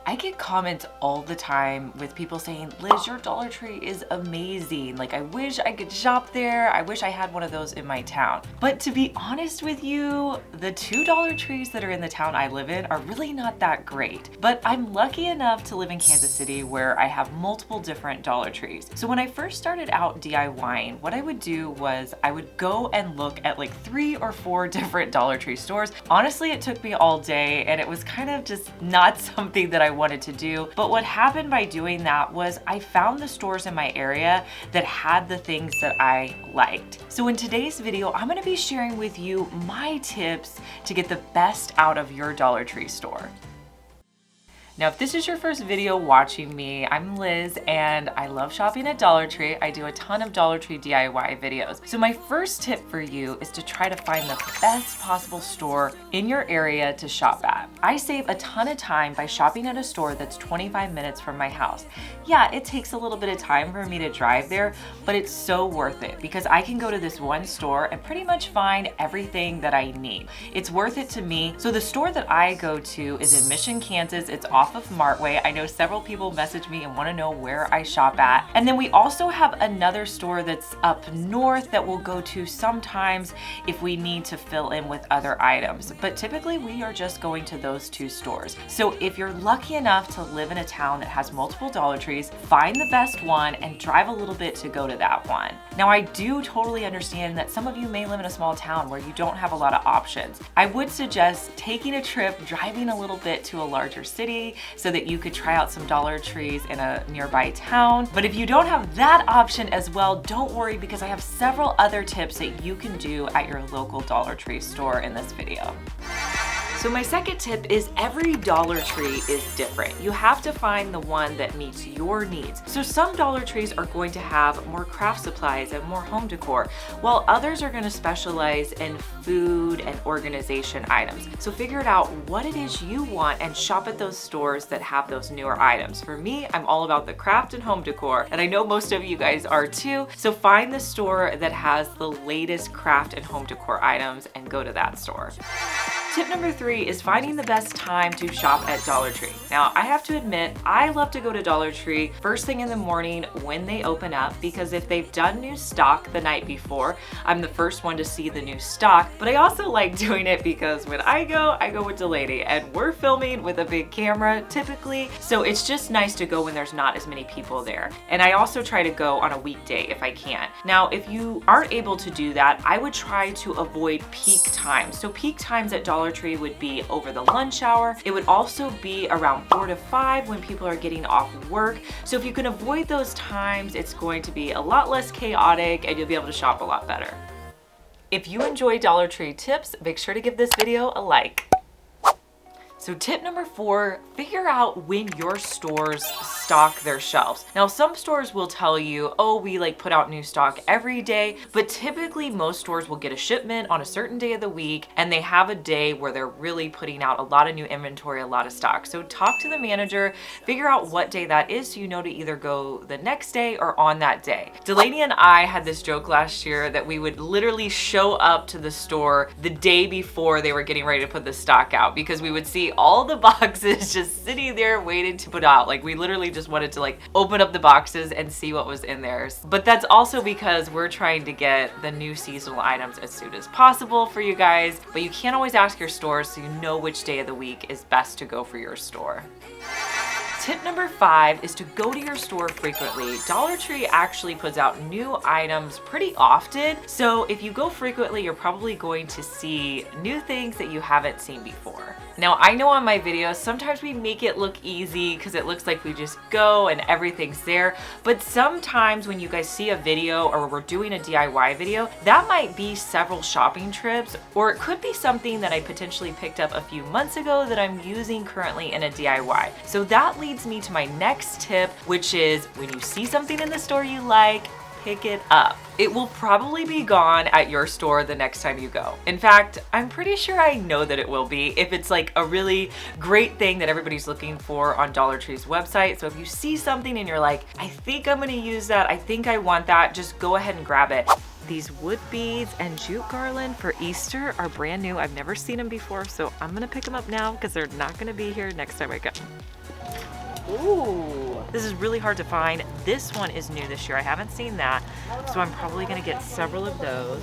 I get comments all the time with people saying, Liz, your Dollar Tree is amazing. Like, I wish I could shop there. I wish I had one of those in my town. But to be honest with you, the two Dollar Trees that are in the town I live in are really not that great. But I'm lucky enough to live in Kansas City where I have multiple different Dollar Trees. So when I first started out DIYing, what I would do was I would go and look at like 3 or 4 different Dollar Tree stores. Honestly, it took me all day and it was kind of just not something that I wanted to do. But what happened by doing that was I found the stores in my area that had the things that I liked. So in today's video, I'm gonna be sharing with you my tips to get the best out of your Dollar Tree store. Now, if this is your first video watching me, I'm Liz and I love shopping at Dollar Tree. I do a ton of Dollar Tree DIY videos. So my first tip for you is to try to find the best possible store in your area to shop at. I save a ton of time by shopping at a store that's 25 minutes from my house. Yeah, it takes a little bit of time for me to drive there, but it's so worth it because I can go to this one store and pretty much find everything that I need. It's worth it to me. So the store that I go to is in Mission, Kansas. It's off of Martway. I know several people message me and want to know where I shop at. And then we also have another store that's up north that we'll go to sometimes if we need to fill in with other items. But typically we are just going to those 2 stores. So if you're lucky enough to live in a town that has multiple Dollar Trees, find the best one and drive a little bit to go to that one. Now, I do totally understand that some of you may live in a small town where you don't have a lot of options. I would suggest taking a trip, driving a little bit to a larger city, so that you could try out some Dollar Trees in a nearby town. But if you don't have that option as well, don't worry because I have several other tips that you can do at your local Dollar Tree store in this video. So my second tip is every Dollar Tree is different. You have to find the one that meets your needs. So some Dollar Trees are going to have more craft supplies and more home decor, while others are going to specialize in food and organization items. So figure it out what it is you want and shop at those stores that have those newer items. For me, I'm all about the craft and home decor, and I know most of you guys are too. So find the store that has the latest craft and home decor items and go to that store. Tip number 3 is finding the best time to shop at Dollar Tree. Now, I have to admit, I love to go to Dollar Tree first thing in the morning when they open up because if they've done new stock the night before, I'm the first one to see the new stock. But I also like doing it because when I go with Delaney and we're filming with a big camera typically, so it's just nice to go when there's not as many people there. And I also try to go on a weekday if I can. Now, if you aren't able to do that, I would try to avoid peak times. So peak times at Dollar Tree would be over the lunch hour. It would also be around 4 to 5 when people are getting off work. So if you can avoid those times, it's going to be a lot less chaotic and you'll be able to shop a lot better. If you enjoy Dollar Tree tips, make sure to give this video a like. So tip number 4, figure out when your stores stock their shelves. Now, some stores will tell you, oh, we like put out new stock every day, but typically most stores will get a shipment on a certain day of the week and they have a day where they're really putting out a lot of new inventory, a lot of stock. So talk to the manager, figure out what day that is so you know to either go the next day or on that day. Delaney and I had this joke last year that we would literally show up to the store the day before they were getting ready to put the stock out because we would see all the boxes just sitting there waiting to put out. Like we literally just wanted to like open up the boxes and see what was in there. But that's also because we're trying to get the new seasonal items as soon as possible for you guys. But you can't always ask your store so you know which day of the week is best to go for your store. Tip number 5 is to go to your store frequently. Dollar Tree actually puts out new items pretty often. So if you go frequently, you're probably going to see new things that you haven't seen before. Now, I know on my videos, sometimes we make it look easy because it looks like we just go and everything's there. But sometimes when you guys see a video or we're doing a DIY video, that might be several shopping trips, or it could be something that I potentially picked up a few months ago that I'm using currently in a DIY. So that leads me to my next tip, which is when you see something in the store you like, pick it up. It will probably be gone at your store the next time you go. In fact, I'm pretty sure I know that it will be if it's like a really great thing that everybody's looking for on Dollar Tree's website. So if you see something and you're like, I think I'm gonna use that, I think I want that, just go ahead and grab it. these wood beads and jute garland for Easter are brand new. I've never seen them before, so I'm gonna pick them up now because they're not gonna be here next time I come. Ooh, this is really hard to find. This one is new this year. I haven't seen that, so I'm probably gonna get several of those.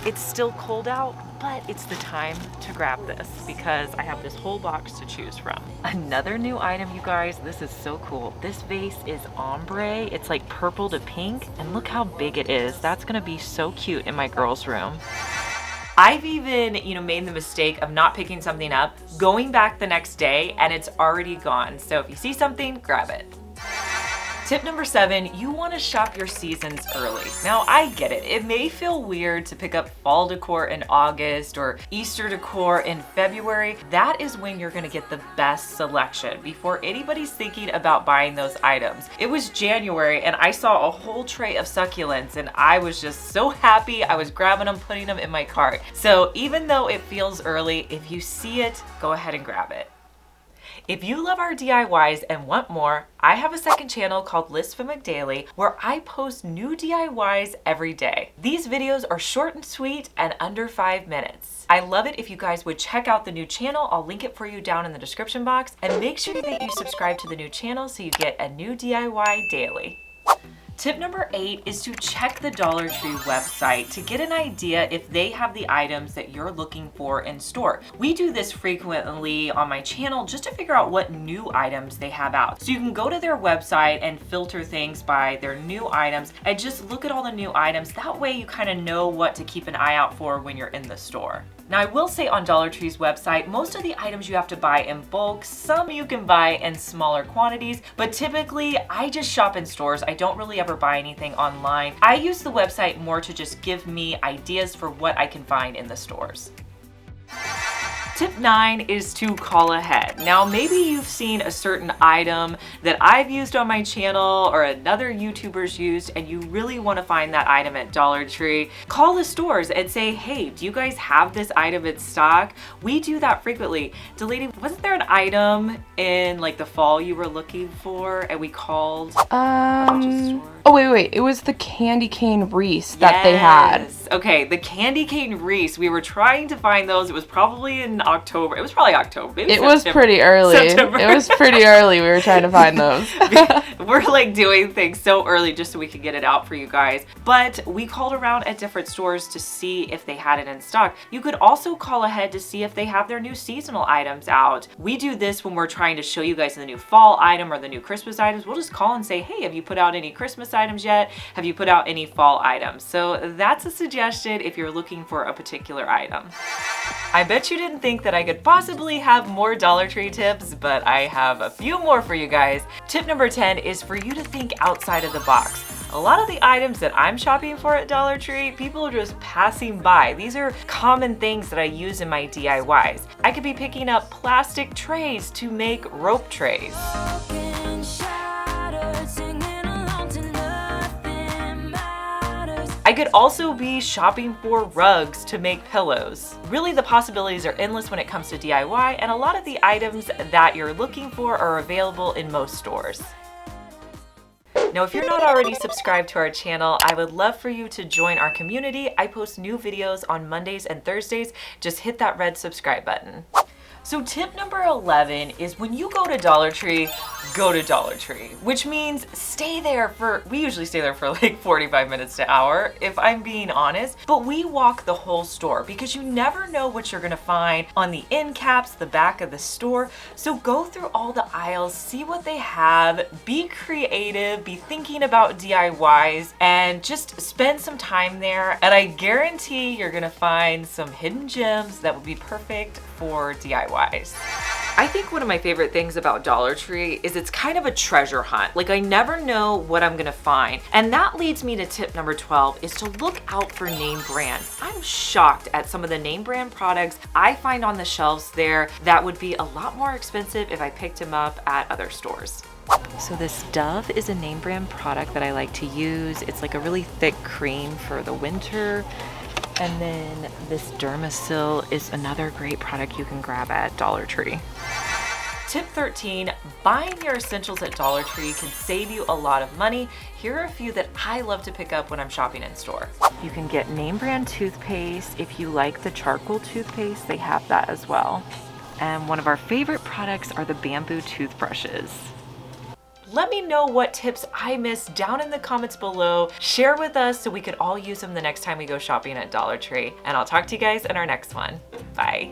It's still cold out, but it's the time to grab this because I have this whole box to choose from. Another new item, you guys, this is so cool. This vase is ombre. It's like purple to pink, and look how big it is. That's gonna be so cute in my girls' room. I've even, made the mistake of not picking something up, going back the next day, and it's already gone. So if you see something, grab it. Tip number 7, you want to shop your seasons early. Now, I get it. It may feel weird to pick up fall decor in August or Easter decor in February. That is when you're going to get the best selection before anybody's thinking about buying those items. It was January and I saw a whole tray of succulents and I was just so happy. I was grabbing them, putting them in my cart. So even though it feels early, if you see it, go ahead and grab it. If you love our DIYs and want more, I have a second channel called Fenwick Daily where I post new DIYs every day. These videos are short and sweet and under 5 minutes. I love it if you guys would check out the new channel. I'll link it for you down in the description box, and make sure that you subscribe to the new channel so you get a new DIY daily. Tip number 8 is to check the Dollar Tree website to get an idea if they have the items that you're looking for in store. We do this frequently on my channel just to figure out what new items they have out. So you can go to their website and filter things by their new items and just look at all the new items. That way you kind of know what to keep an eye out for when you're in the store. Now, I will say on Dollar Tree's website, most of the items you have to buy in bulk. Some you can buy in smaller quantities, but typically I just shop in stores. I don't really ever buy anything online. I use the website more to just give me ideas for what I can find in the stores. Tip 9 is to call ahead. Now, maybe you've seen a certain item that I've used on my channel or another YouTuber's used, and you really want to find that item at Dollar Tree. Call the stores and say, hey, do you guys have this item in stock? We do that frequently. Delaney, wasn't there an item in like the fall you were looking for and we called? Oh, wait. It was the candy cane Reese that they had. Okay, the candy cane Reese. We were trying to find those. It was probably in October. It was probably October. Maybe September. Was pretty early. September. It was pretty early. We were trying to find those. We're like doing things so early just so we could get it out for you guys. But we called around at different stores to see if they had it in stock. You could also call ahead to see if they have their new seasonal items out. We do this when we're trying to show you guys the new fall item or the new Christmas items. We'll just call and say, hey, have you put out any Christmas items yet? Have you put out any fall items? So that's a suggestion if you're looking for a particular item. I bet you didn't think that I could possibly have more Dollar Tree tips, but I have a few more for you guys. Tip number 10 is for you to think outside of the box. A lot of the items that I'm shopping for at Dollar Tree, people are just passing by. These are common things that I use in my DIYs. I could be picking up plastic trays to make rope trays. I could also be shopping for rugs to make pillows. Really, the possibilities are endless when it comes to DIY, and a lot of the items that you're looking for are available in most stores. Now, if you're not already subscribed to our channel, I would love for you to join our community. I post new videos on Mondays and Thursdays. Just hit that red subscribe button. So tip number 11 is when you go to Dollar Tree, go to Dollar Tree, which means stay there for, we usually stay there for like 45 minutes to an hour, if I'm being honest, but we walk the whole store because you never know what you're gonna find on the end caps, the back of the store. So go through all the aisles, see what they have, be creative, be thinking about DIYs, and just spend some time there. And I guarantee you're gonna find some hidden gems that will be perfect for DIYs. I think one of my favorite things about Dollar Tree is it's kind of a treasure hunt. Like, I never know what I'm gonna find. And that leads me to tip number 12 is to look out for name brands. I'm shocked at some of the name brand products I find on the shelves there that would be a lot more expensive if I picked them up at other stores. So this Dove is a name brand product that I like to use. It's like a really thick cream for the winter. And then this Dermasil is another great product you can grab at Dollar Tree. Tip 13, buying your essentials at Dollar Tree can save you a lot of money. Here are a few that I love to pick up when I'm shopping in store. You can get name brand toothpaste. If you like the charcoal toothpaste, they have that as well. And one of our favorite products are the bamboo toothbrushes. Let me know what tips I missed down in the comments below. Share with us so we could all use them the next time we go shopping at Dollar Tree. And I'll talk to you guys in our next one. Bye.